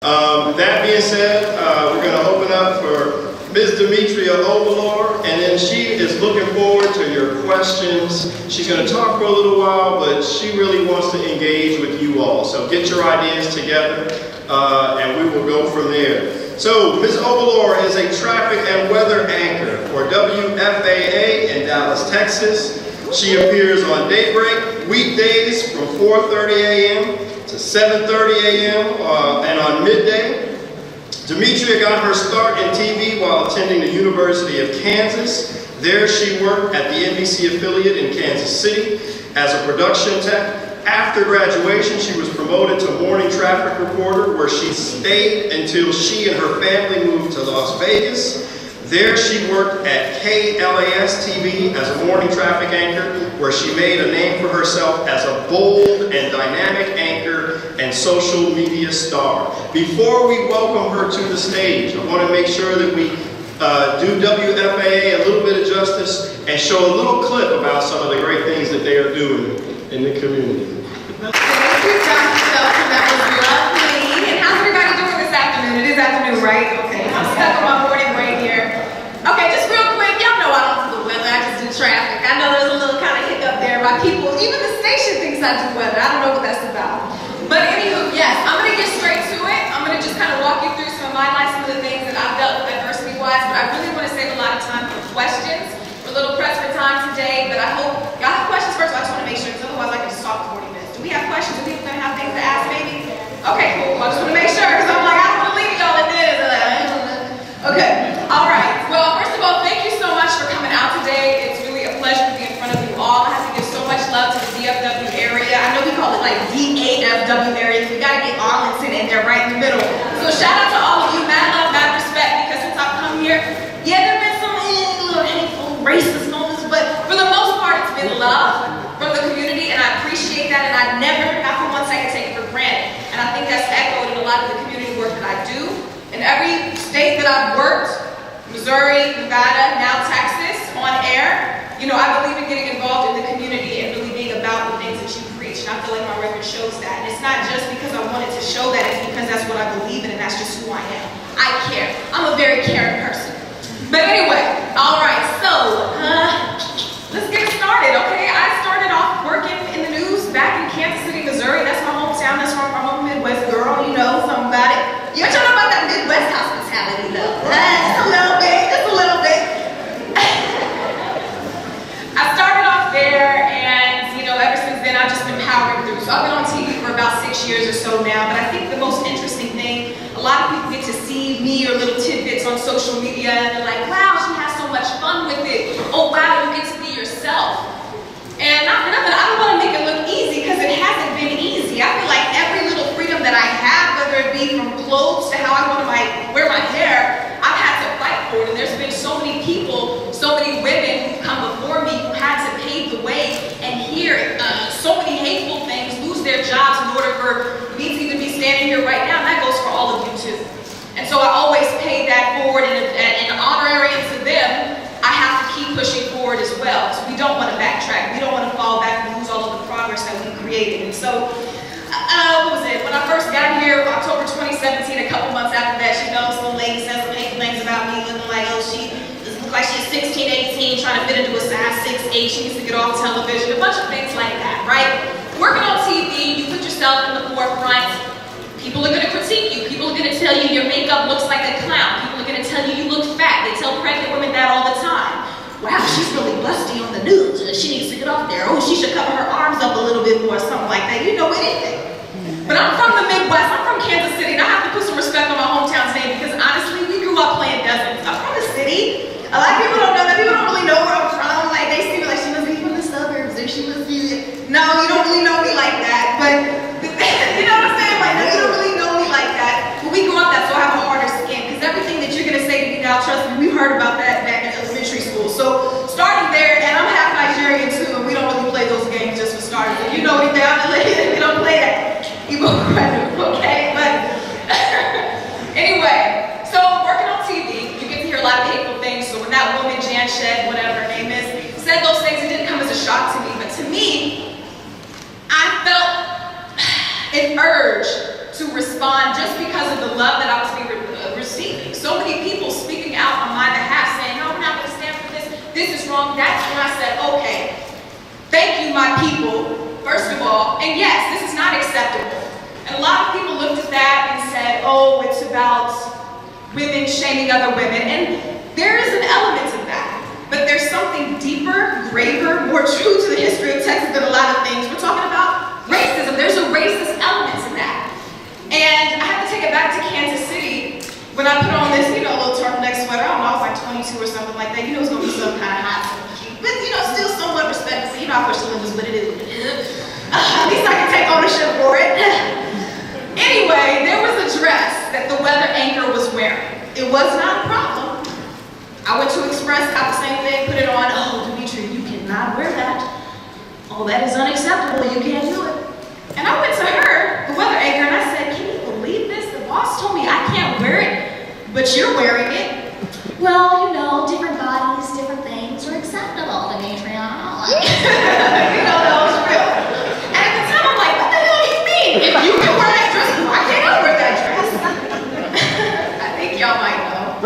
That being said, we're going to open up for Ms. Demetria Obilor, and then she is looking forward to your questions. She's going to talk for a little while, but she really wants to engage with you all. So get your ideas together, and we will go from there. So Ms. Obilor is a traffic and weather anchor for WFAA in Dallas, Texas. She appears on Daybreak weekdays from 4:30 a.m. to 7:30 a.m. And on midday. Demetria got her start in TV while attending the University of Kansas. There she worked at the NBC affiliate in Kansas City as a production tech. After graduation, she was promoted to morning traffic reporter, where she stayed until she and her family moved to Las Vegas. There she worked at KLAS TV as a morning traffic anchor, where she made a name for herself as a bold and dynamic anchor and social media star. Before we welcome her to the stage, I want to make sure that we do WFAA a little bit of justice and show a little clip about some of the great things that they are doing in the community. Thank you, Dr. Shelton. That was lovely. And how's everybody doing this afternoon? It is afternoon, right? Okay, I'm stuck on my morning break here. Okay, just real quick, y'all know I don't do the weather, I just do traffic. I know there's a little kind of hiccup there by people. Even the station thinks I do weather. I don't know what that's about. But anywho, yes, I'm going to get straight to it. I'm going to just kind of walk you through some of my life, some of the things that I've dealt with adversity-wise, but I really want to save a lot of time for questions. We're a little pressed for time today, but I hope y'all have questions first. I just want to make sure, because otherwise I can just talk for 40 minutes. Do we have questions? Are people going to have things to ask, maybe? Okay, cool. I just want to make sure, because I'm like, I don't want to leave y'all in this. Okay, all right. Well, first of all, thank you so much for coming out today. It's really a pleasure to be in front of you all. I have to give so much love to the DFW area. I know we call it like DAFW area, because we got to get Arlington in there right in the middle. So shout out to all of you, mad love, mad respect, because since I've come here, yeah, there have been some little hateful, racist moments, but for the most part, it's been love from the community, and I appreciate that, and I never, not for 1 second, take it for granted. And I think that's echoed in a lot of the community work that I do. In every state that I've worked, Missouri, Nevada, now Texas, on air, you know, I believe in getting involved in the community and really being about the things that you preach. And I feel like my record shows that. And it's not just because I wanted to show that, it's because that's what I believe in and that's just who I am. I care. I'm a very caring person. But anyway, all right, so let's get started, okay? I started off working in the news back in Kansas City, Missouri. That's my hometown. That's where I'm a Midwest girl, you know, something about it. You know about that Midwest hospitality, though? Just a little bit, just a little bit. I started off there, and you know, ever since then, I've just been powering through. So I've been on TV for about 6 years or so now. But I think the most interesting thing, a lot of people get to see me or little tidbits on social media, and they're like, "Wow, she has so much fun with it. Oh wow, you get to be yourself." And not for nothing, I don't want to make it look easy because it hasn't been easy. I feel like every little freedom that I have, whether it be from clothes to how I want to wear my hair, I've had to fight for it. And there's been so many people, so many women who've come before me who had to pave the way and hear so many hateful things, lose their jobs in order for me to even be standing here right now. And that goes for all of you too. And so I always pay that forward, and in honorary to them, I have to keep pushing forward as well. So we don't want to backtrack. We don't want to fall back and lose all of the progress that we created. And so, what was it? When I first got here, October 2017, a couple months after that, you know, some lady said some hateful things about me, looking like, oh, she looks like she's 16, 18, trying to fit into a size 6'8", she needs to get off television, a bunch of things like that, right? Working on TV, you put yourself in the forefront. People are going to critique you. People are going to tell you your makeup looks like a clown. People are going to tell you you look fat. They tell pregnant women that all the time. Wow, she's really busty on the news. She needs to get off there. Oh, she should cover her arms up a little bit more, something like that. You know anything. But I'm from the Midwest. I'm from Kansas City, and I have to put some respect on my hometown's name because honestly, we grew up playing deserts. I'm from the city. A lot of people don't know that. People don't really know where I'm from. Like, they see me like she must be from the suburbs or she must be... No, you don't really know me like that. But, you know what I'm saying? Like, no, you don't really know me like that. But we grew up that, so I have a harder skin. Because everything that you're going to say to me now, trust me, we heard about that back in elementary school. So, starting there, and I'm half Nigerian too, and we don't really play those games just for starters. If you know anything, we don't play that. Okay? But, anyway, so working on TV, you get to hear a lot of hateful things. So when that woman, Jan Shed, whatever her name is, said those things, it didn't come as a shock to me. But to me, I felt an urge to respond just because of the love that I was receiving. So many people speaking out on my behalf saying, no, we're not going to stand for this. This is wrong. That's when I said, okay, thank you, my people, first of all. And yes, this is not acceptable. And a lot of people looked at that and said, oh, it's about women shaming other women. And there is an element of that. But there's something deeper, graver, more true to the history of Texas than a lot of things. We're talking about racism. There's a racist element to that. And I have to take it back to Kansas City when I put on this, little turtleneck sweater. I don't know, I was like 22 or something like that. It's going to be some kind of hot, but still somewhat respectful. I push the limits, but it is what it is. At least I can take ownership for it. Anyway, there was a dress that the weather anchor was wearing. It was not a problem. I went to Express, got the same thing, put it on. Oh, Demetria, you cannot wear that. Oh, that is unacceptable. You can't do it. And I went to her, the weather anchor, and I said, can you believe this? The boss told me I can't wear it, but you're wearing it. Well, different bodies, different things are acceptable, Demetria. That was real. And at the time, I'm like, what the hell do you mean? If you can wear that dress, why can't I wear that dress? I think y'all might know.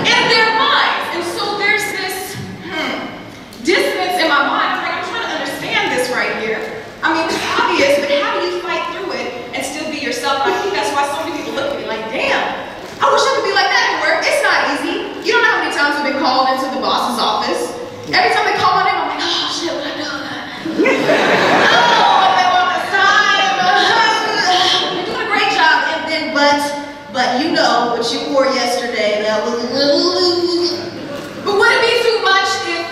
In their minds. And so there's this dissonance in my mind. I'm like, I'm trying to understand this right here. I mean, it's obvious, but how do you fight through it and still be yourself? And I think that's why so many people look at me like, damn, I wish I could be like that at work. It's not easy. You don't know how many times I've been called into the boss's office. Every time they call my name, I'm like, oh shit, what I do? Oh, they want this time. You're doing a great job. And then, but what you wore yesterday, that was But would it be too much if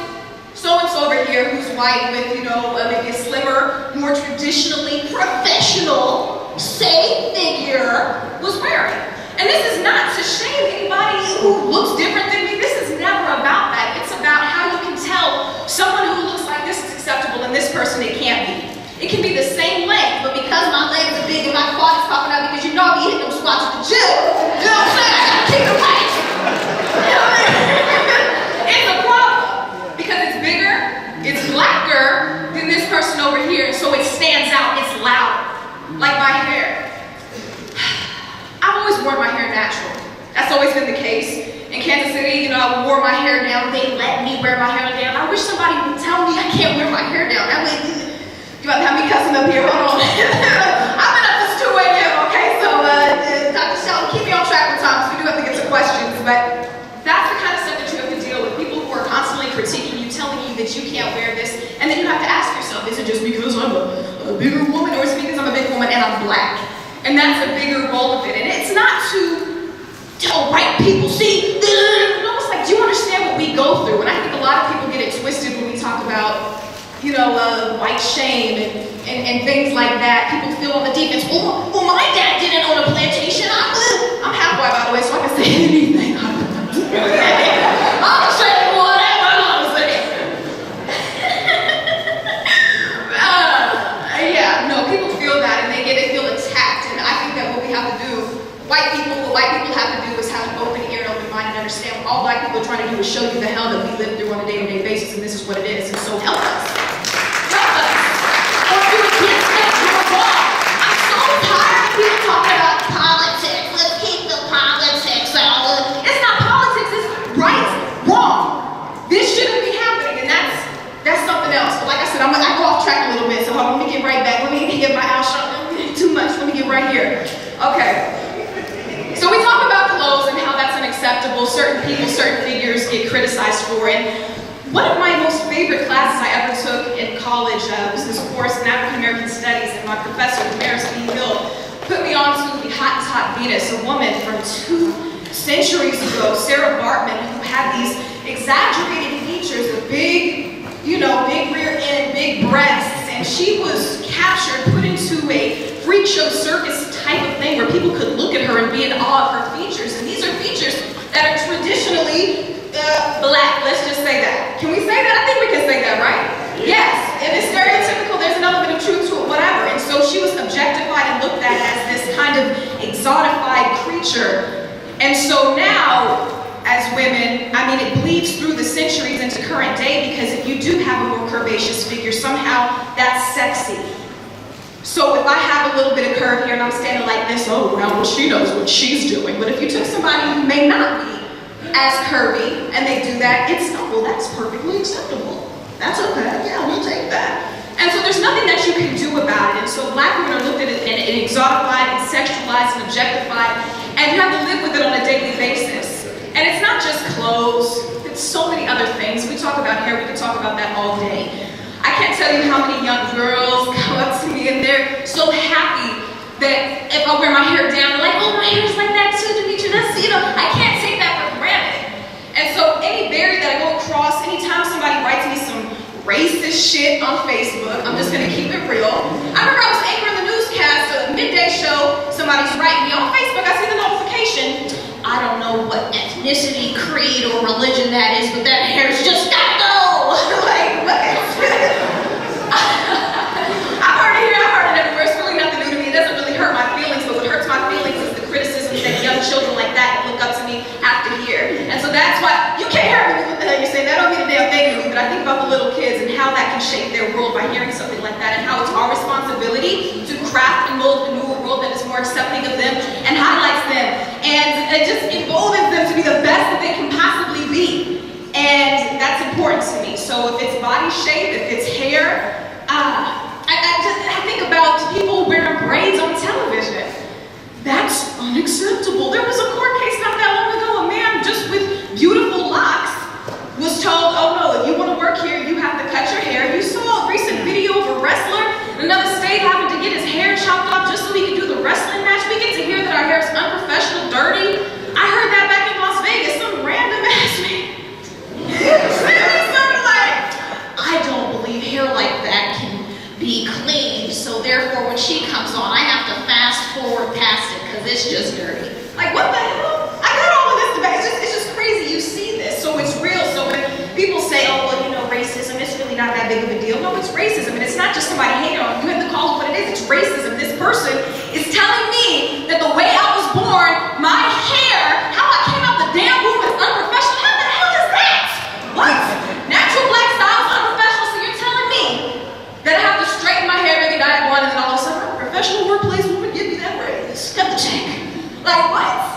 so-and-so over here, who's white with, maybe a slimmer, more traditionally professional, safe figure, was wearing? And this is not to shame anybody who looks different than me. This is never about that. It's about how you can tell someone who looks like this is acceptable and this person it can't be. It can be the same length, but because my legs are big and my quad is popping out because I be hitting them squats at the gym, you know what I'm saying? I gotta keep the weight. You know what I mean? It's a problem because it's bigger, it's blacker than this person over here, so it stands out, it's louder. Like my hair. I've always worn my hair natural. That's always been the case. In Kansas City, I wore my hair down. They let me wear my hair down. I wish somebody would tell me I can't wear my hair down. That way, you about to have me cussing up here. Hold on. I've been up since 2 a.m., okay? So, Dr. Sheldon, keep me on track with time, because we do have to get to questions. But that's the kind of stuff that you have to deal with. People who are constantly critiquing you, telling you that you can't wear this. And then you have to ask yourself, is it just because I'm a bigger woman, or is it because I'm a big woman and I'm black? And that's a bigger role of it. And it's not to tell white people, see, it's like, do you understand what we go through? And I think a lot of people get it twisted when we talk about, white shame and things like that. People feel on the defense, well, my dad didn't own a plantation. I'm half white, by the way, so I can say anything. I'll say whatever I want to say. People feel that and they feel attacked. And I think that what we have to do, what white people have to do is have an open ear and open mind and understand what all black people are trying to do is show you the hell that we live through on a day-to-day basis, and this is what it is. And so help us. Help us. Or if you're against that, you're wrong. I'm so tired of people talking about politics. Let's keep the politics out. It's not politics, it's right, wrong. This shouldn't be happening, and that's something else. But like I said, I go off track a little bit, so let me get right back. Let me get my outshot. Too much. Let me get right here. Okay. So we talk about clothes and how that's unacceptable. Certain people, certain figures get criticized for it. One of my most favorite classes I ever took in college was this course in African American Studies, and my professor, Damaris B. Hill, put me on to the Hottentot Venus, a woman from 2 centuries ago, Sarah Bartman, who had these exaggerated features of big, big rear end, big breasts, and she was captured, put into a freak show circus type of thing where people could look at her and be in awe of her features. And these are features that are traditionally black. Let's just say that. Can we say that? I think we can say that, right? Yes. If it's stereotypical, there's an element of truth to it, whatever. And so she was objectified and looked at as this kind of exotified creature. And so now, as women, it bleeds through the centuries into current day, because if you do have a more curvaceous figure, somehow that's sexy. So if I have a little bit of curve here and I'm standing like this, oh, well, she knows what she's doing. But if you took somebody who may not be as curvy and they do that, it's, oh, well, that's perfectly acceptable. That's okay, yeah, we'll take that. And so there's nothing that you can do about it. And so black women are looked at and exotified and sexualized and objectified, and you have to live with it on a daily basis. And it's not just clothes, it's so many other things. We talk about hair, we could talk about that all day. I can't tell you how many young girls come up to me and they're so happy that if I wear my hair down, they're like, oh, my hair is like that too, Demetria. That's, you know, I can't take that for granted. And so any barrier that I go across, anytime somebody writes me some racist shit on Facebook, I'm just gonna keep it real. I remember I was anchoring the newscast, a midday show, somebody's writing me on Facebook, I see the notification. I don't know what ethnicity, creed, or religion that is, but that hair's just gotta go! Like, what? I've heard it here, I've heard it everywhere, it's really nothing new to me, it doesn't really hurt my feelings, but what hurts my feelings is the criticism that young children like that look up to me have to hear. And so that's why, you can't hear me what the hell you're saying, that don't mean a damn thing to me, but I think about the little kids and how that can shape their world by hearing something like that, and how it's our responsibility to craft and mold a new world that is more accepting of them and highlights them, and it just emboldens them to be the best that they can possibly be. And that's important to me. So if it's body shape, if it's hair, I think about people wearing braids on television. That's unacceptable. There was a court case not that long ago, a man just with beautiful locks was told, oh no, if you want to work here, you have to cut your hair. You saw a recent video of a wrestler in another state having to get his hair chopped off just so he could do the wrestling match. We get to hear that our hair is unprofessional, dirty. I heard that back in Las Vegas, some random ass man. I don't believe hair like that can be cleaned, so therefore when she comes on, I have to fast forward past it because it's just dirty. Like, what the hell? I got all of this debate. It's just crazy. You see this, so it's real. So when people say, oh, well, you know, racism, it's really not that big of a deal. No, it's racism, and it's not just somebody hating on you. You have to call it what it is. It's racism. This person is telling me that the way I was born, my hair, how I came out the damn womb is unprofessional. How the hell is that? What? Natural black style is unprofessional, so you're telling me that I have to straighten my hair every night one, and then all of a sudden, a professional workplace woman give me that raise. Cut the check. Like, what?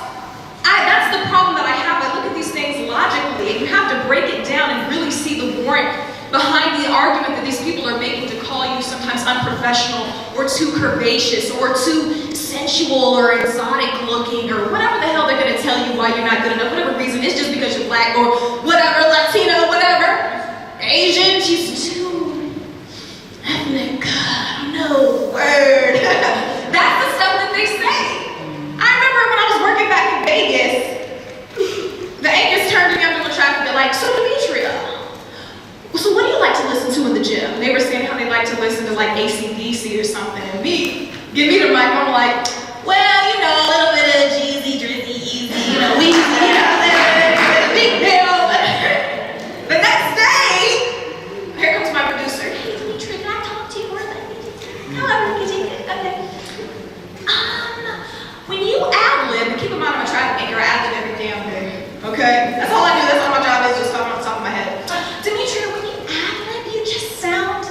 That's the problem that I have. I look at these things logically, and you have to break it down and really see the warrant behind the argument that these people are making to call you sometimes unprofessional or too curvaceous or too sensual or exotic looking or whatever the hell they're going to tell you why you're not good enough. Whatever reason, it's just because you're black or whatever, Latino, whatever. Asian, she's too ethnic. I don't know. Word. That's the stuff that they say. I remember when I was working back in Vegas, the anchors turned to me, I'm doing traffic, they're like, so Demetria, so what do you like to listen to in the gym? They were saying how they like to listen to like AC/DC or something, and me, give me the mic, I'm like, well, you know, a little bit of Jeezy, Drizzy, Easy, you know, Weezy, you know, big deal. The next day, here comes my producer, hey Demetria, can I talk to you for a minute? However, okay. When you ad-lib, keep in mind I'm a traffic anchor, I ad-lib every damn day, okay? That's all I do, that's all my job is, just talking on top of my head. Demetria, when you ad-lib, you just sound,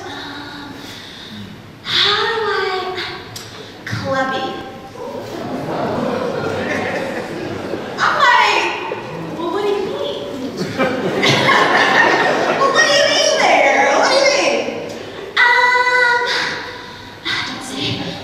clubby. I'm like, well, what do you mean? Well, what do you mean there? What do you mean? Don't say black.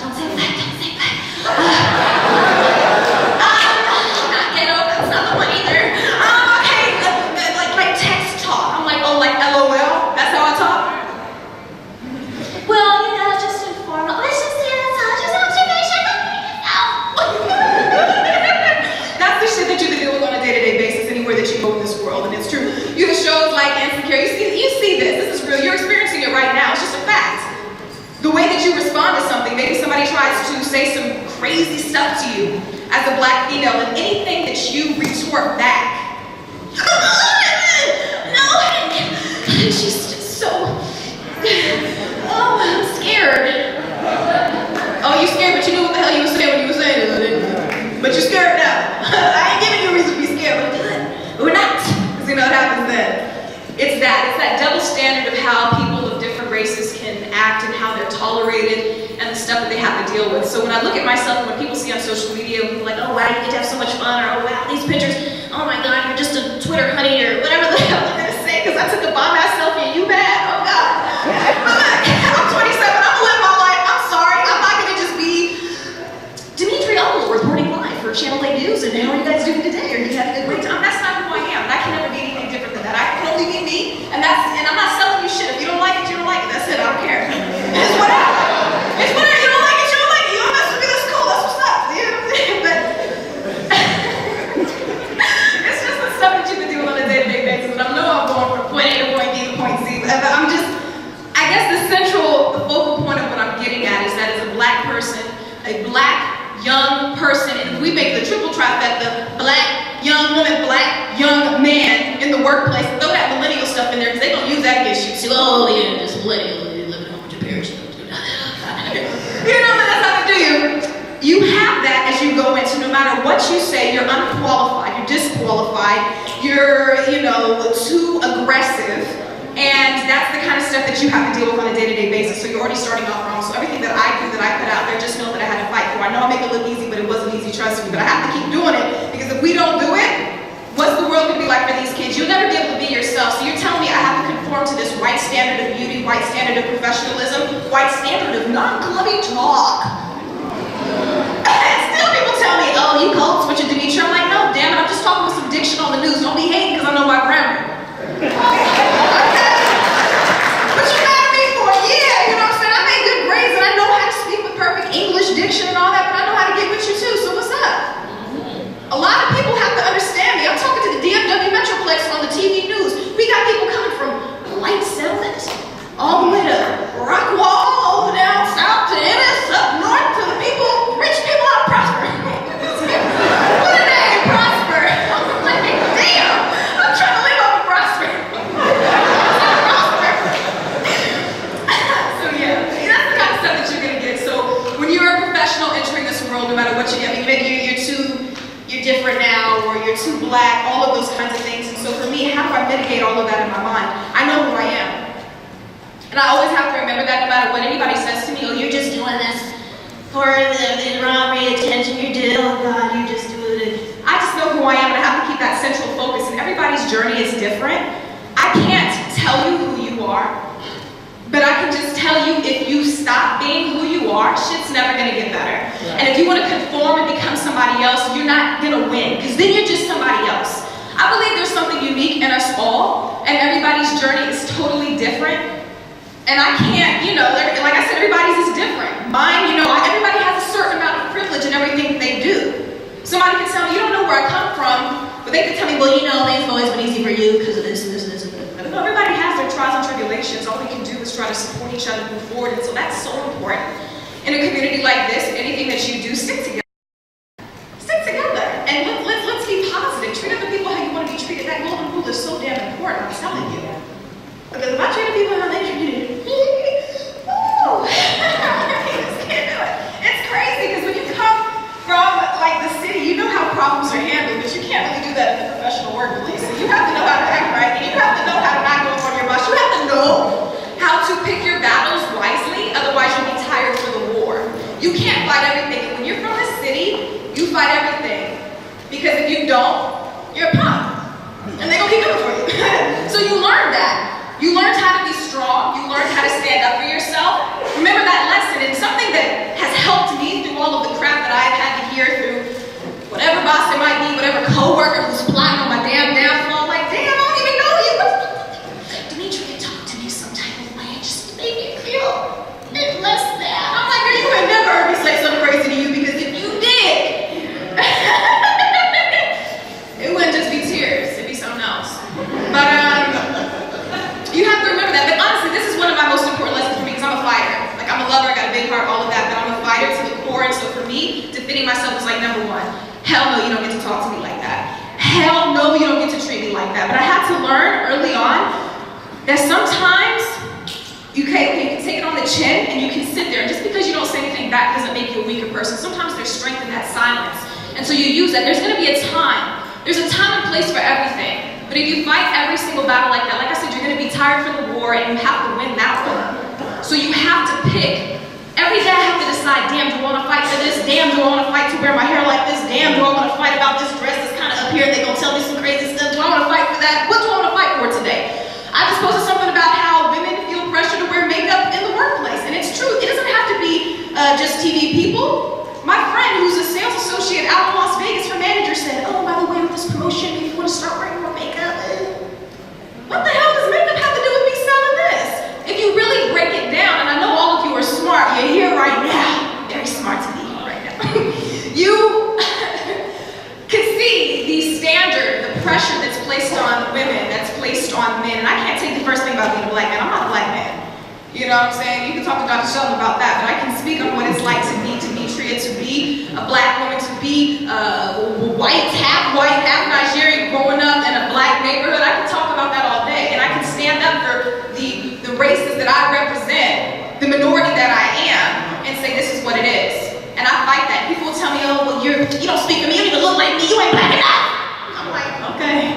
You see this is real, you're experiencing it right now, it's just a fact. The way that you respond to something, maybe somebody tries to say some crazy stuff to you as a black female, and anything that you retort back, no, she's just so, oh, I'm scared. Oh, you scared, but you knew what the hell you were saying when you were saying it, didn't you? But you're scared now. I ain't giving you a reason to be scared, but we're not, because you know what happens then. It's that double standard of how people of different races can act and how they're tolerated and the stuff that they have to deal with. So when I look at myself, when people see on social media, people are like, oh wow, you get to have so much fun, or oh wow, these pictures, oh my god, you're just a Twitter honey, or whatever the hell they're gonna say, because I took a bomb-ass selfie and you mad? Oh god. I'm 27, I'm gonna live my life, I'm sorry, I'm not gonna just be Demetria reporting live for Channel 8 News, and how are you guys doing today? Are you having a great time? That's not who I am, and I can never be anything different than that. I can only be me, and I'm not selling you shit. If you don't like it, you don't like it. That's it, I don't care. It's whatever. It's whatever. You don't like it, you don't like it. You don't mess with me, that's cool, that's what's up. You know what I'm saying? But it's just the stuff that you can do on a day-to-day basis. And I know I'm going from point A to point B to point Z, but I guess the focal point of what I'm getting at is that as a black person, a black young person, and if we make the triple trifecta, black young woman, black young man in the workplace, throw that millennial stuff in there because they don't use that against you. So, oh yeah, just millennial, you live at home with your parents. You know, that's how they do you. You have that as you go into, no matter what you say, you're unqualified, you're disqualified, you're, too aggressive. And that's the kind of stuff that you have to deal with on a day-to-day basis. So you're already starting off wrong. So everything that I do, that I put out there, just know that I had to fight for. I know I make it look easy, but it wasn't easy, trust me. But I have to keep doing it, because if we don't do it, what's the world gonna be like for these kids? You'll never be able to be yourself. So you're telling me I have to conform to this white standard of beauty, white standard of professionalism, white standard of non-clubby talk. And still people tell me, oh, you called switching Demetria. I'm like, no, damn it, I'm just talking with some diction on the news. Don't be hating because I know my grammar. What you mad at me for? Yeah, you know what I'm saying? I made good grades and I know how to speak with perfect English diction and all that, but I know how to get with you too, so what's up? A lot of people have to understand me. I'm talking to the DFW Metroplex on the TV news. We got people coming from Light Settlement all the way to Rockwall, over down south to Ennis, up north to the people, rich people out of Prosper. What a name, Prosper. I'm like, damn, I'm trying to live up in Prosper. So yeah, that's the kind of stuff that you're gonna get. So when you're a professional entering this world, no matter what you get, maybe you're different now, or you're too black, all of those kinds of things. And so for me, how do I mitigate all of that in my mind? I know who I am. And I always have to remember that no matter what anybody says to me, oh, you're just doing this for the robbery, attention, you're doing, oh God, you just do it. I just know who I am, and I have to keep that central focus, and everybody's journey is different. I can't tell you who you are, but I can just tell you, if you stop being who you are, shit's never gonna get better. Yeah. And if you wanna conform and become somebody else, you're not gonna win, because then you're just somebody else. I believe there's something unique in us all, and everybody's journey is totally different. And I can't, like I said, everybody's is different. Mine, everybody has a certain amount of privilege in everything that they do. Somebody can tell me, you don't know where I come from, but they can tell me, well, things have always been easy for you because of this and this and this and this. But everybody has their trials and tribulations. All we can do is try to support each other, move forward, and so that's so important. In a community like this, anything that you do, stick together. Stick together, and let's be positive. Treat other people how you want to be treated. That golden rule is so damn important, I'm telling you. Because if I treat people how they treat you, woo, you just can't do it. It's crazy, because when you come from the city, you know how problems are handled, but you can't really do that in the professional workplace. So you have to know how to act right, and you have to know how to not go on your boss. You have to know how to pick your battles wisely, otherwise you'll be tired for the war. You can't fight everything. When you're from the city, you fight everything. Because if you don't, you're a punk. And they're gonna keep coming for you. So you learn that. You learned how to be strong. You learned how to stand up for yourself. Remember that lesson. And something that has helped me through all of the crap that I've had to hear through whatever boss it might be, whatever coworker who's plotting on my damn downfall, like, damn, I don't even know you. Demetria talk to me some type of way. It just made me feel less than. I'm like, girl, you would never heard me say something crazy to you, because if you did, it wouldn't just be tears. It'd be something else. But you have to remember that. But honestly, this is one of my most important lessons for me, because I'm a fighter. Like, I'm a lover, I got a big heart, all of that, but I'm a fighter to the core. And so for me, defending myself was like number one. Hell no, you don't get to talk to me like that. Hell no, you don't get to treat me like that. But I had to learn early on that sometimes you can take it on the chin and you can sit there. And just because you don't say anything back doesn't make you a weaker person. Sometimes there's strength in that silence. And so you use that. There's gonna be a time. There's a time and place for everything. But if you fight every single battle like that, like I said, you're gonna be tired from the war and you have to win that one. So you have to pick. Every day I have to decide, damn, do I want to fight for this? Damn, do I want to fight to wear my hair like this? Damn, do I want to fight about this dress that's kind of up here and they're going to tell me some crazy stuff? Do I want to fight for that? What do I want to fight for today? I just posted something about how women feel pressure to wear makeup in the workplace. And it's true. It doesn't have to be just TV people. My friend who's a sales associate out in Las Vegas for manager said, oh, by the way, with this promotion, if you want to start wearing more makeup, what the hell does makeup have to do with me selling this? If you really break it down, and I know all of you are smart, you're here right now, very smart to be here right now. You can see the standard, the pressure that's placed on women, that's placed on men. And I can't take the first thing about being a black man. I'm not a black man. You know what I'm saying? You can talk to Dr. Sheldon about that, but I can speak on what it's like to be Demetria, to be a black woman, to be white, half Nigerian, growing up in a black neighborhood. I can talk about that all day, and I can stand up for the races that I represent, the minority that I am, and say this is what it is. And I fight that. People will tell me, oh, well, you don't speak for me, you don't even look like me, you ain't black enough. I'm like, okay.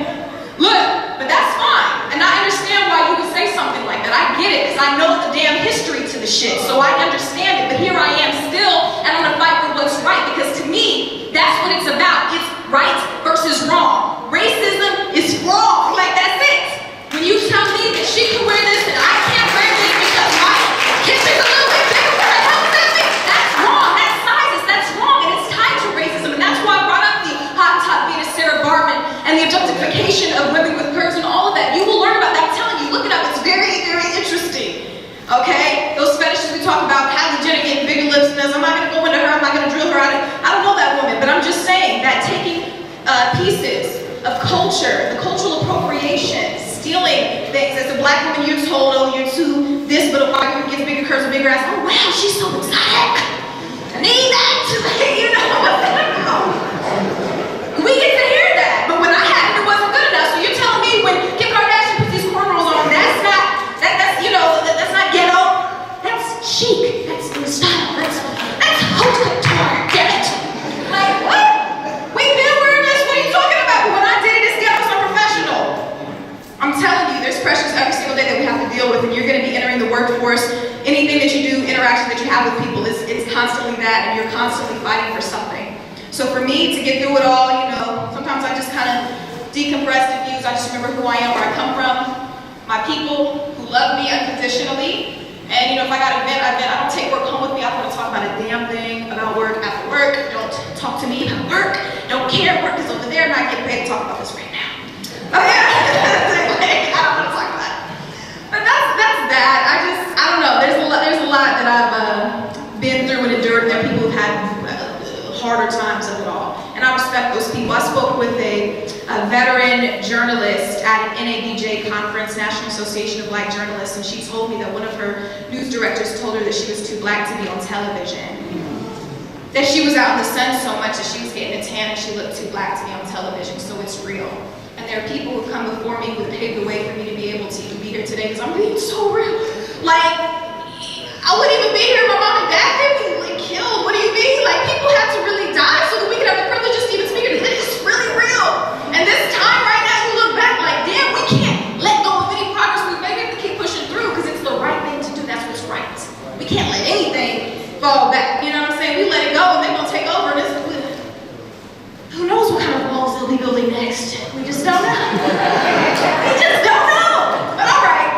Look, but that's fine. And I understand why you would say something like that. I get it, because I know the damn history to the shit. So I understand it, but here I am still, and I'm gonna fight for what's right, because to me, that's what it's about. It's right versus wrong. Racism is wrong. Like, that's it. When you tell me that she can wear this and I can't wear this because my hips is a little bit bigger, what the hell does that mean? That's wrong. That's sizes. That's wrong. And it's tied to racism. And that's why I brought up the hot top Venus Sarah Bartman and the objectification of women with curves and all of that. You will learn about that. I'm telling you, look it up. It's very, very interesting. Okay? Those fetishes we talk about, Kylie Jenner getting bigger lips, and I'm not going to go into her, I'm not going to drill her out. I don't know that woman, but I'm just saying that taking pieces of culture, the cultural appropriation, stealing things. As a black woman, you're told, oh, you're too this, but a white woman gets bigger curves and bigger ass. Oh, wow, she's so exotic. I need that. You know, we get to hear that, but when I had it, it wasn't good enough. So you're telling me when Kim Kardashian puts these cornrows on, that's not ghetto. That's chic. That's in style. That's haute couture. Damn it. Like, what? We've been wearing this. What are you talking about? But when I did it, it's ghetto, so professional. I'm telling you, there's pressures every single day that we have to deal with, and you're going to be entering the workforce. Anything that you do, interaction that you have with people, it's constantly that, and you're constantly fighting for something. So for me, to get through it all, you know, sometimes I just kind of decompress, diffuse. I just remember who I am, where I come from, my people who love me unconditionally. And you know, if I got a vent, I don't take work home with me. I don't want to talk about a damn thing about work after work. Don't talk to me about work. Don't care. Work is over there, and I get paid to talk about this right now. Okay? I don't want to talk about it. But that's that. I don't know. There's a lot that I've been through and endured. There are people who've had harder times of it all. And I respect those people. I spoke with a veteran journalist at an NABJ conference, National Association of Black Journalists, and she told me that one of her news directors told her that she was too black to be on television. That she was out in the sun so much that she was getting a tan and she looked too black to be on television, so it's real. And there are people who've come before me who have paved the way for me to be able to even be here today, because I'm being so real. Like, I wouldn't even be here if my mom and dad did me like killed. What do you mean? Like, people had to really die so that we could have the privileges to even speak here. It's really real. And this time right now, you look back like, damn, we can't let go of any progress we've made. We have to keep pushing through because it's the right thing to do. That's what's right. We can't let anything fall back. You know what I'm saying? We let it go and they're going to take over. And who knows what kind of walls they'll be building next? We just don't know. We just don't know. But all right.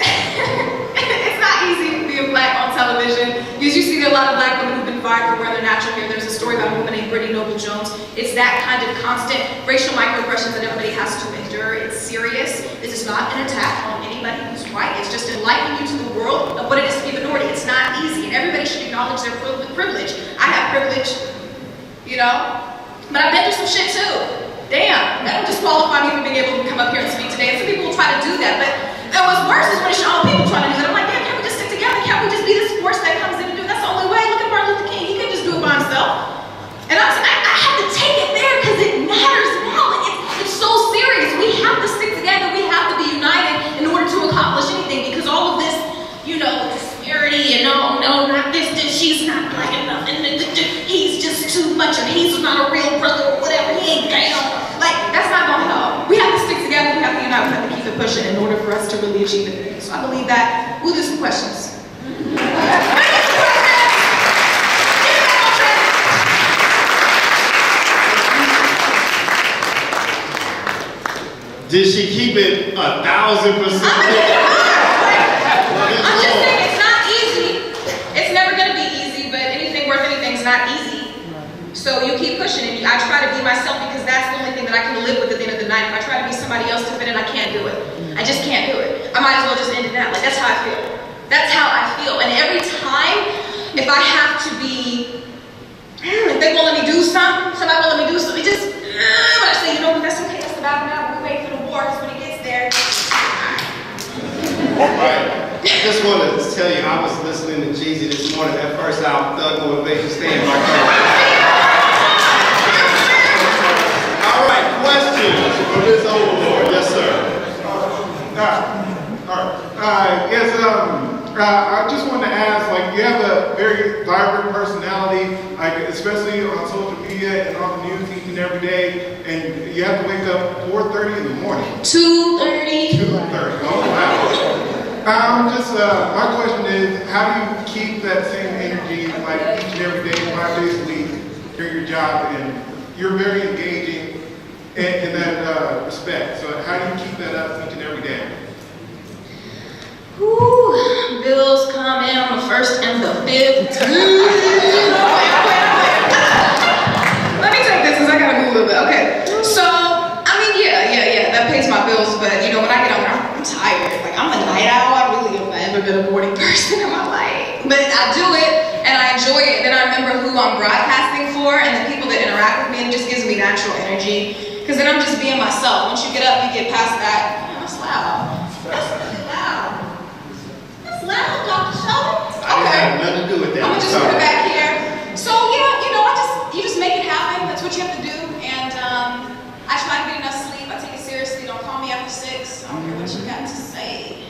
It's not easy being black on television. Because you see there are a lot of black women who've been fired for wearing their natural hair. There's a story about a woman named Brittany Noble-Jones. It's that kind of constant racial microaggressions that everybody has to endure. It's serious. This is not an attack on anybody who's white. It's just enlightening you to the world of what it is to be a minority. It's not easy, and everybody should acknowledge their privilege. I have privilege, you know, but I've been through some shit too. Damn, that don't disqualify me from being able to come up here and speak today. And some people will try to do that, but what's worse is when it's your own people trying to do that. I'm like, damn, can't we just stick together? Can't we just be this force that comes in and do it? That's the only way. Look at Martin Luther King. He couldn't just do it by himself. And I have to take it there because it matters now. Like, it's so serious. We have to stick together. We have to be united in order to accomplish anything, because all of this, you know, disparity and no, not this, she's not black enough, and he's just too much, or he's not a real brother, or whatever, he ain't down. Like, that's not gonna help. We have to stick together, we have to unite, we have to keep it pushing in order for us to really achieve it. So I believe that. We'll do some questions. Did she keep it 1,000%? I'm just saying it's not easy. It's never gonna be easy, but anything worth anything is not easy. So you keep pushing, and I try to be myself because that's the only thing that I can live with at the end of the night. If I try to be somebody else to fit in, I can't do it. I just can't do it. I might as well just end it now. Like, that's how I feel. That's how I feel. And every time, if I have to be, if they won't let me do something, somebody won't let me do something, just, but I say, you know what, that's okay, that's the battle now. We'll wait for the war, because when it gets there. Right. I just wanted to tell you, I was listening to Jeezy this morning. At first, I thug motivation stand by All right, questions for Ms. Obilor. Yes, sir. Yes, I just wanted to ask, like, you have a very vibrant personality, like, especially on social media and on the news each and every day, and you have to wake up 4:30 in the morning. 2:30. 2:30, oh wow. My question is, how do you keep that same energy, like, each and every day, 5 days a week, during your job, and you're very engaging in that respect, so how do you keep that up each and every day? Ooh, bills come in on the 1st and the 5th. Let me take this because I gotta move a little bit. Okay, so I mean, yeah, that pays my bills. But you know, when I get home, I'm tired. Like, I'm a night owl. I really have never been a morning person in my life, but I do it and I enjoy it. Then I remember who I'm broadcasting for and the people that interact with me, and it just gives me natural energy. Because then I'm just being myself. Once you get up, you get past that. You know, it's loud. That's really loud. Loud, Dr. Sheldon. I didn't have nothing to do with that. I'm gonna just put it back here. So yeah, you know, you just make it happen. That's what you have to do. And I try to get enough sleep. I take it seriously. Don't call me after 6. I don't care what you got to say.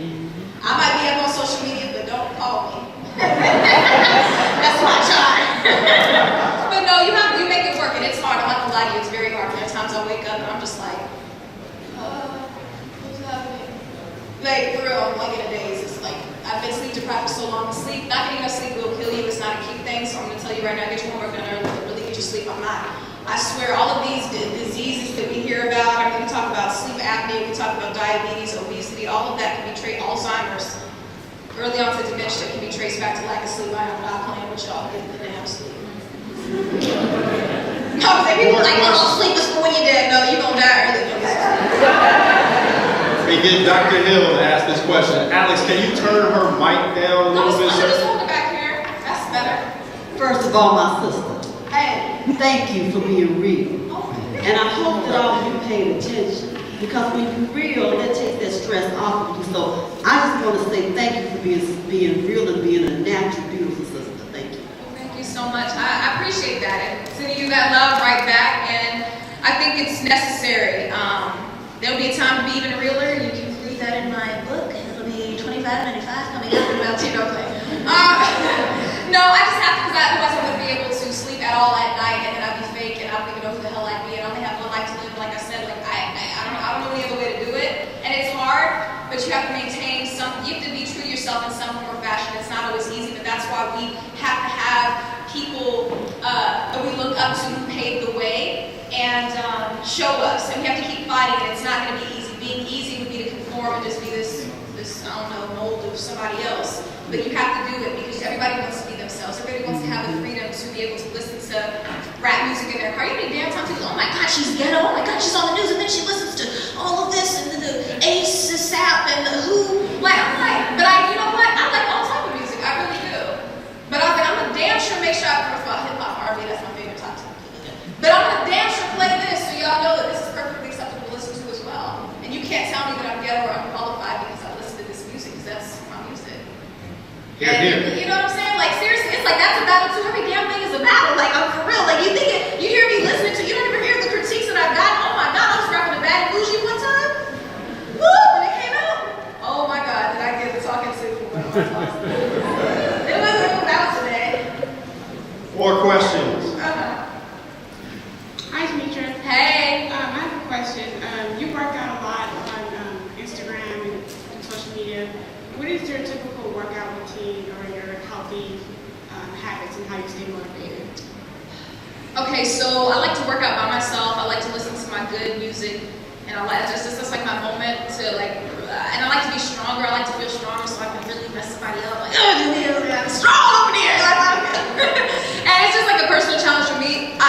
I might be up on social media, but don't call me. That's my time. But no, you make it work, and it's hard. I'm not gonna lie to you. It's very hard. There are times I wake up and I'm just like, what's happening? Like, for real, I'm like in a daze. It's like, I've been sleep deprived for so long. Not getting enough sleep will kill you. It's not a cute thing. So I'm going to tell you right now, get your homework done early. Really get your sleep. I'm not. I swear, all of these diseases that we hear about, I mean, we talk about sleep apnea, we talk about diabetes, obesity, all of that can be traced, Alzheimer's, early onset dementia can be traced back to lack of sleep. I am not playing with y'all. Get the damn sleep. No, people like, oh, sleep is for when you're dead. No, you're going to die early. We get Dr. Hill to ask this question. Alex, can you turn her mic down a little bit, sir? Just hold it back here. That's better. First of all, my sister, Hey. thank you for being real. Oh, And I hope that all of you paid attention, because when you're real, that takes that stress off of you. So I just want to say thank you for being real and being a natural, beautiful sister. Thank you. Thank you so much. I appreciate that. And sending you that love right back. And I think it's necessary. There'll be a time to be even realer. You can read that in my book. It'll be $25.95 coming out in about 2 No, I just have to, because otherwise I wouldn't be able to sleep at all at night, and then I'd be fake, and I don't even know who the hell I'd be. And I only have one life to live. Like I said, like I don't know any other way to do it. And it's hard, but you have to maintain you have to be true to yourself in some form or fashion. It's not always easy, but that's why we have to have people that we look up to who paved the way and show us, and we have to keep fighting, and it's not going to be easy. Being easy would be to conform and just be this I don't know, mold of somebody else, but you have to do it because everybody wants to be themselves. Everybody wants to have the freedom to be able to listen to rap music in their car. You know, damn time people, oh my God, she's ghetto, oh my God, she's on the news, and then she listens to all of this, and the Ace, Sap, and the Who. Like, I'm like, but you know what? I like all type of music, I really do. But I was like, I'm gonna damn sure make sure I first of all, hip-hop, R&B, that's my favorite top 10. But I'm gonna damn sure play this so y'all know that this is perfectly acceptable to listen to as well. And you can't tell me that I'm ghetto or unqualified because I listen to this music, because that's my music. Here, here. You know what I'm saying? Like, seriously, it's like that's a battle too. Every damn thing is a battle. Like, I'm for real. Like, you hear me listening to, you don't even hear the critiques that I've gotten. Oh my God, I was rapping to Bad and Bougie one time. Woo, when it came out. Oh my God, did I get the talking to? That was a day. More questions. Hi, Demetria. Hey. I have a question. You work out a lot on Instagram and social media. What is your typical workout routine or your healthy habits and how you stay motivated? Okay, so I like to work out by myself. I like to listen to my good music, And I like, that's like my moment to like, and I like to be stronger, I like to feel stronger so I can really mess somebody up, like, oh, I'm strong over here, and it's just like a personal challenge for me.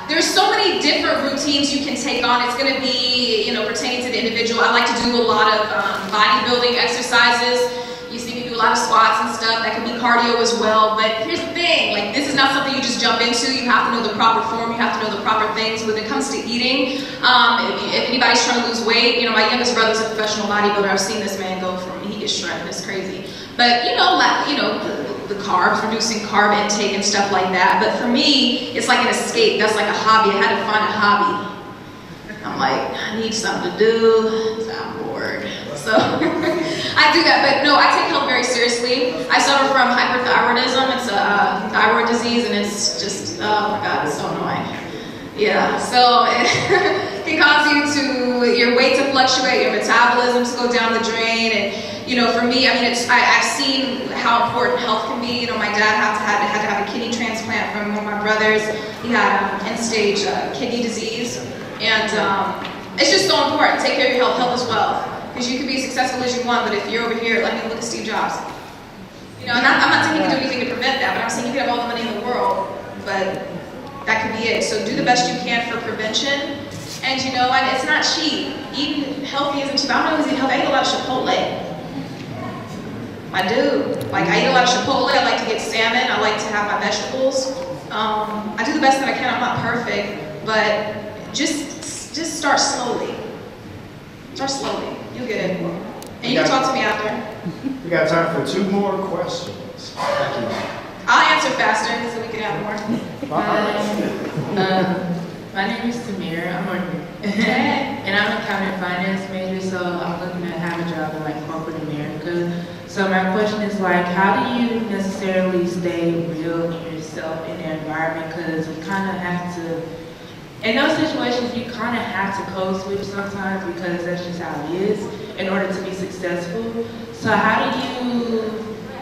There's so many different routines you can take on. It's gonna be, pertaining to the individual. I like to do a lot of bodybuilding exercises. You see me do a lot of squats and stuff. That can be cardio as well. But here's the thing, like this is not something you just jump into. You have to know the proper form. You have to know the proper things. When it comes to eating, if anybody's trying to lose weight, my youngest brother's a professional bodybuilder. I've seen this man go from, he gets shredded, it's crazy. But the carbs, reducing carb intake and stuff like that. But for me, it's like an escape. That's like a hobby. I had to find a hobby. I'm like, I need something to do, so I'm bored. So I do that, but no, I take health very seriously. I suffer from hyperthyroidism. It's a thyroid disease, and it's just, oh my God, it's so annoying. Yeah, so it can cause your weight to fluctuate, your metabolism to go down the drain, and for me, I've seen how important health can be. My dad had to have a kidney transplant from one of my brothers. He had end-stage kidney disease. And it's just so important. Take care of your health. Health is wealth. Because you can be as successful as you want, but if you're over here, look at Steve Jobs. And I'm not saying you can do anything to prevent that, but I'm saying you can have all the money in the world, but that could be it. So do the best you can for prevention. And and it's not cheap. Eating healthy isn't cheap. I don't know if it's healthy. I eat a lot of Chipotle. I do. Like I eat a lot of Chipotle. I like to get salmon. I like to have my vegetables. I do the best that I can. I'm not perfect, but just start slowly. Start slowly. You'll get it. And you can talk to me after. We got time for 2 more questions. Thank you. I'll answer faster so we can have more. My name is Demetria. I'm working. And I'm an accounting and finance major, so I'm looking to have a job in like corporate America. So my question is like, how do you necessarily stay real in yourself in the environment? Because you kind of have to, in those situations, you kind of have to code switch sometimes because that's just how it is in order to be successful. So how do you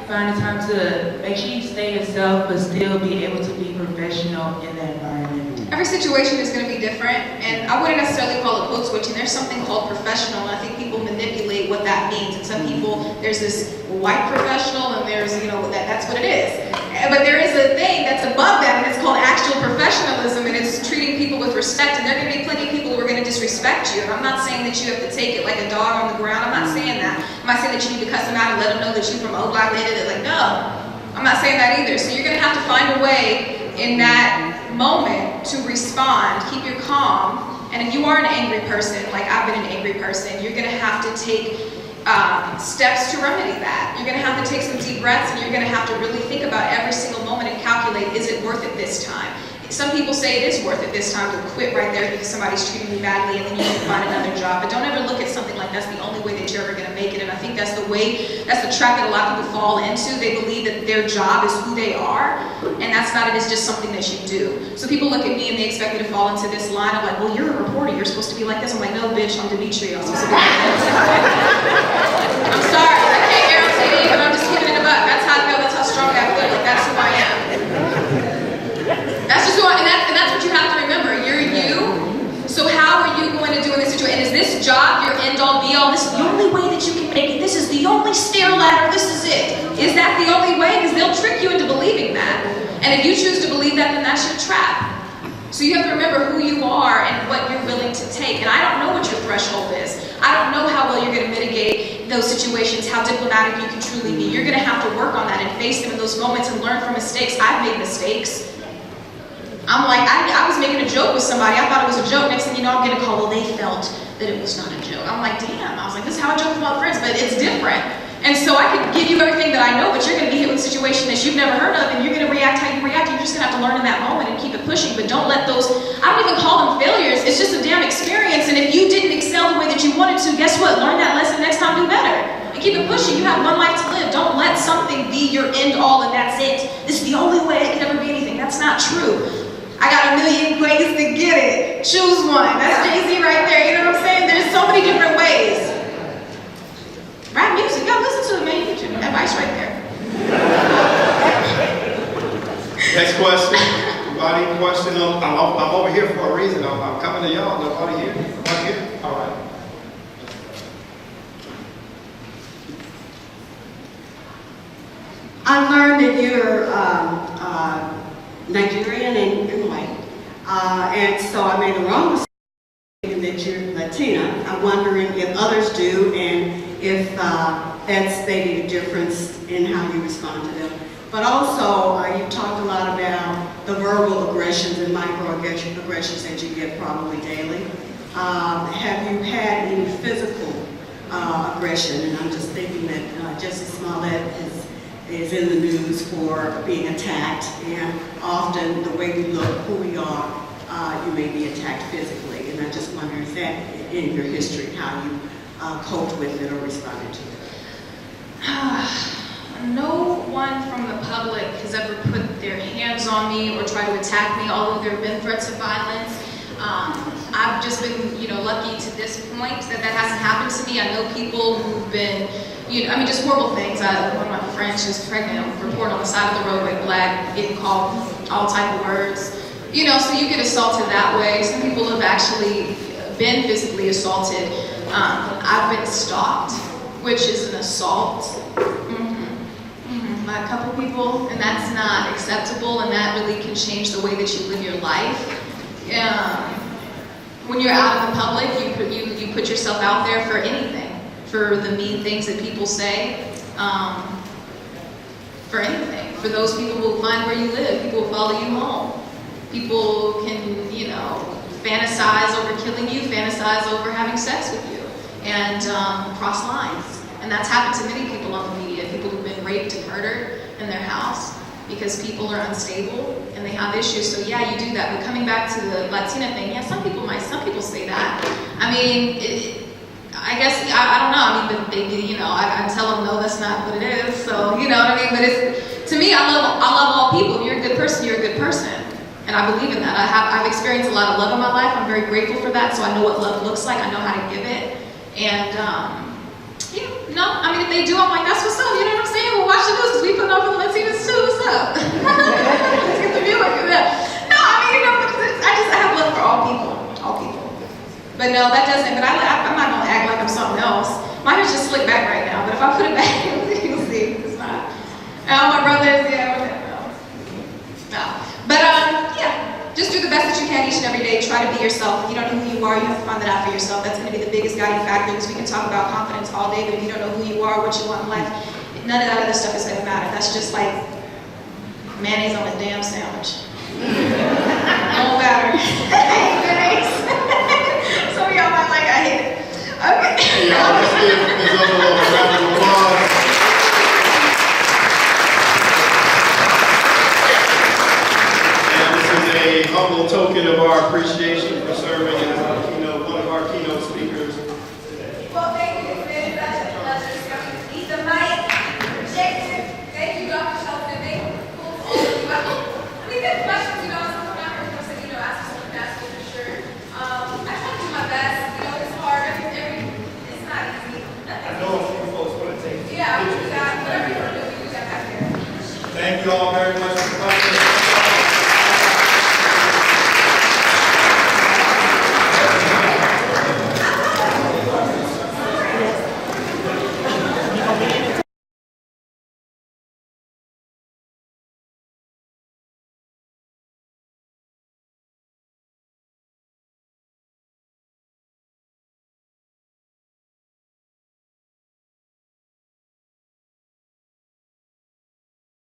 find the time to make sure you stay yourself but still be able to be professional in that environment? Every situation is going to be different, and I wouldn't necessarily call it code switching. There's something called professional, and I think people manipulate what that means. And some people, there's this white professional, and there's, that's what it is. But there is a thing that's above that, and it's called actual professionalism, and it's treating people with respect. And there are going to be plenty of people who are going to disrespect you. And I'm not saying that you have to take it like a dog on the ground. I'm not saying that. I'm not saying that you need to cuss them out and let them know that you're from Obilor. Like, no, I'm not saying that either. So you're going to have to find a way in that moment to respond. Keep your calm. And if you are an angry person, like I've been an angry person, you're going to have to take steps to remedy that. You're going to have to take some deep breaths, and you're going to have to really think about every single moment and calculate, is it worth it this time? Some people say it is worth it this time to quit right there because somebody's treating you badly, and then you need to find another job. But don't ever look at something like that's the only way that you're ever going to make it. And I think that's the trap that a lot of people fall into. They believe that their job is who they are, and that's not it. It's just something that you do. So people look at me and they expect me to fall into this line of like, well, you're a reporter, you're supposed to be like this. I'm like, no, bitch, I'm Demetria. I'm supposed to be like this. I'm sorry, I can't air on TV, but I'm just keeping it a buck. That's how I feel. That's how strong I feel. Like that's who I am. That's just who I am, and that's what you have to remember. You're you. So how are you going to do in this situation? And is this job your end all be all? This is the only way that you can make it. This is the only stair ladder. This is it. Is that the only way? Because they'll trick you into believing that. And if you choose to believe that, then that's your trap. So you have to remember who you are and what you're willing to take. And I don't know what your threshold is. I don't know how well you're going to mitigate those situations, how diplomatic you can truly be. You're going to have to work on that and face them in those moments and learn from mistakes. I've made mistakes. I'm like, I was making a joke with somebody. I thought it was a joke. Next thing you know, I'm getting a call. Well, they felt that it was not a joke. I'm like, damn. I was like, this is how I joke with my friends, but it's different. And so I could give you everything that I know, but you're going to be hit with a situation that you've never heard of, and you're going to react how you react. You're just going to have to learn in that moment and keep it pushing. But don't let those, I don't even call them failures. It's just a damn experience. And if you didn't excel the way that you wanted to, guess what? Learn that lesson next time, do better. And keep it pushing. You have one life to live. Don't let something be your end all and that's it. This is the only way it could ever be anything. That's not true. I got a million ways to get it. Choose one. That's Jay-Z right there. You know what I'm saying? There's so many different ways. Rap music, you gotta listen to it, man. You get your advice right there. Next question. Nobody question? I'm over here for a reason. I'm coming to y'all. Nobody here? Nobody here? All right. I learned that you're Nigerian and white, and so I made the wrong mistake thinking that you're Latina. I'm wondering if others do, and if that's maybe a difference in how you respond to them. But also, you talked a lot about the verbal aggressions and microaggressions that you get probably daily. Have you had any physical aggression? And I'm just thinking that Jesse Smollett is in the news for being attacked, and often the way we look, who we are, you may be attacked physically. And I just wonder, is that in your history, how you coped with it or responded to it? No one from the public has ever put their hands on me or tried to attack me, although there have been threats of violence. I've just been, lucky to this point that hasn't happened to me. I know people who've been, just horrible things. One of my friends, she's pregnant, reported on the side of the roadway, black, getting called all type of words. So you get assaulted that way. Some people have actually been physically assaulted. I've been stalked, which is an assault. By a couple people, and that's not acceptable, and that really can change the way that you live your life. When you're out in the public, you put yourself out there for anything, for the mean things that people say, for anything, for those people who will find where you live, people will follow you home, people can, fantasize over killing you, fantasize over having sex with you, and cross lines. And that's happened to many people on the media, people who've been raped and murdered in their house because people are unstable and they have issues. So yeah, you do that. But coming back to the Latina thing, yeah, some people say that. I mean, I guess, I don't know. But they, I tell them, no, that's not what it is. So, you know what I mean? But to me, I love all people. If you're a good person, you're a good person. And I believe in that. I've experienced a lot of love in my life. I'm very grateful for that. So I know what love looks like. I know how to give it. And, if they do, I'm like, that's what's up, you know what I'm saying? Well, watch the news, because we put on for the Latinas too, what's up? Let's get the view like that. No, I have love for all people. But no, that doesn't, but I'm not going to act like I'm something else. My hair's just slicked back right now, but if I put it back, you'll see, it's not. My brothers, no. But, just do the best that you can each and every day. Try to be yourself. If you don't know who you are, you have to find that out for yourself. That's going to be the biggest guiding factor, because we can talk about confidence all day, but if you don't know who you are, what you want in life, none of that other stuff is going to matter. That's just like mayonnaise on a damn sandwich. It won't matter.